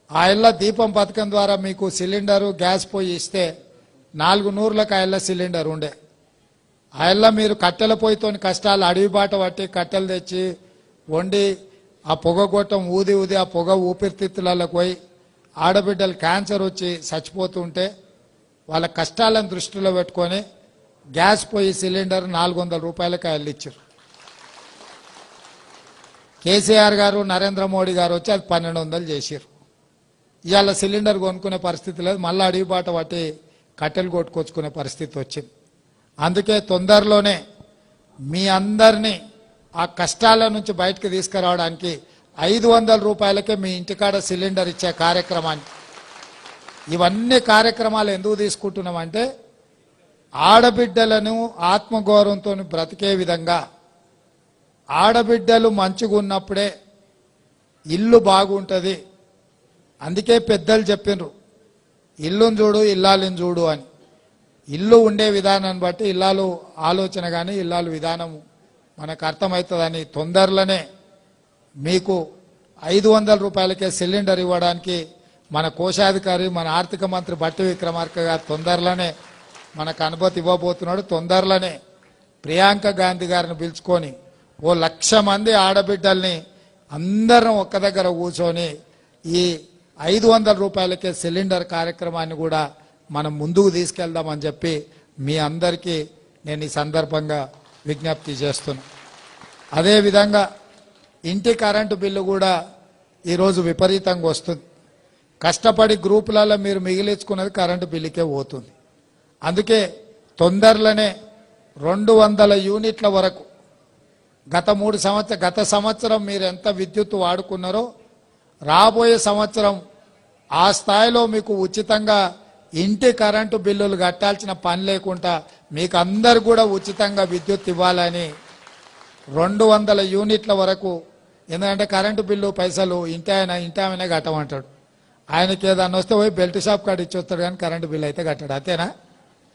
ఆ ఇళ్ళ దీపం పథకం ద్వారా మీకు సిలిండరు గ్యాస్ పొయ్యి ఇస్తే 400లకు ఆ ఇళ్ళ సిలిండర్ ఉండే. ఆ ఇళ్ళ మీరు కట్టెల పొయ్యితో కష్టాలు అడవి బాట పట్టి కట్టెలు తెచ్చి వండి ఆ పొగ గొట్టం ఊది ఊది ఆ పొగ ఊపిరితిత్తులకు పోయి ఆడబిడ్డలు క్యాన్సర్ వచ్చి చచ్చిపోతుంటే వాళ్ళ కష్టాలను దృష్టిలో పెట్టుకొని గ్యాస్ పొయ్యి సిలిండర్ 400 రూపాయలకు ఆ ఇళ్ళు ఇచ్చారు. కేసీఆర్ గారు నరేంద్ర మోడీ గారు వచ్చి అది 1200 చేశారు. ఇవాళ సిలిండర్ కొనుక్కునే పరిస్థితి లేదు, మళ్ళీ అడవి బాట పట్టి కట్టెలు కొట్టుకొచ్చుకునే పరిస్థితి వచ్చింది. అందుకే తొందరలోనే మీ అందరినీ ఆ కష్టాల నుంచి బయటకు తీసుకురావడానికి 500 రూపాయలకే మీ ఇంటికాడ సిలిండర్ ఇచ్చే కార్యక్రమాన్ని, ఇవన్నీ కార్యక్రమాలు ఎందుకు తీసుకుంటున్నామంటే ఆడబిడ్డలను ఆత్మగౌరవంతో బ్రతికే విధంగా, ఆడబిడ్డలు మంచిగా ఉన్నప్పుడే ఇల్లు బాగుంటుంది. అందుకే పెద్దలు చెప్పిండ్రు ఇల్లును చూడు ఇల్లాలిని చూడు అని. ఇల్లు ఉండే విధానాన్ని బట్టి ఇల్లాలు ఆలోచన కానీ ఇల్లాలు విధానం మనకు అర్థమవుతుందని తొందరలోనే మీకు 500 రూపాయలకే సిలిండర్ ఇవ్వడానికి మన కోశాధికారి మన ఆర్థిక మంత్రి బట్టి విక్రమార్క గారు తొందరలోనే మనకు అనుమతి ఇవ్వబోతున్నాడు. తొందరలోనే ప్రియాంక గాంధీ గారిని పిలుచుకొని 1,00,000 మంది ఆడబిడ్డల్ని అందరం ఒక్క దగ్గర కూర్చొని ఈ 500 రూపాయలకే సిలిండర్ కార్యక్రమాన్ని కూడా మనం ముందుకు తీసుకెళ్దామని చెప్పి మీ అందరికీ నేను ఈ సందర్భంగా విజ్ఞప్తి చేస్తున్నా. అదేవిధంగా ఇంటి కరెంటు బిల్లు కూడా ఈరోజు విపరీతంగా వస్తుంది. కష్టపడి గ్రూపులలో మీరు మిగిలించుకున్నది కరెంటు బిల్లుకే పోతుంది. అందుకే తొందరలోనే 200 యూనిట్ల వరకు గత సంవత్సరం మీరు ఎంత విద్యుత్ వాడుకున్నారో రాబోయే సంవత్సరం ఆ స్థాయిలో మీకు ఉచితంగా ఇంటి కరెంటు బిల్లులు కట్టాల్సిన పని లేకుండా మీకు అందరు కూడా ఉచితంగా విద్యుత్ ఇవ్వాలని 200 యూనిట్ల వరకు. ఎందుకంటే కరెంటు బిల్లు పైసలు ఇంటి ఆమెనే కట్టమంటాడు. ఆయనకి ఏదన్నా వస్తే పోయి బెల్ట్ షాప్ కాడ ఇచ్చి వస్తాడు కానీ కరెంటు బిల్లు అయితే కట్టాడు. అంతేనా?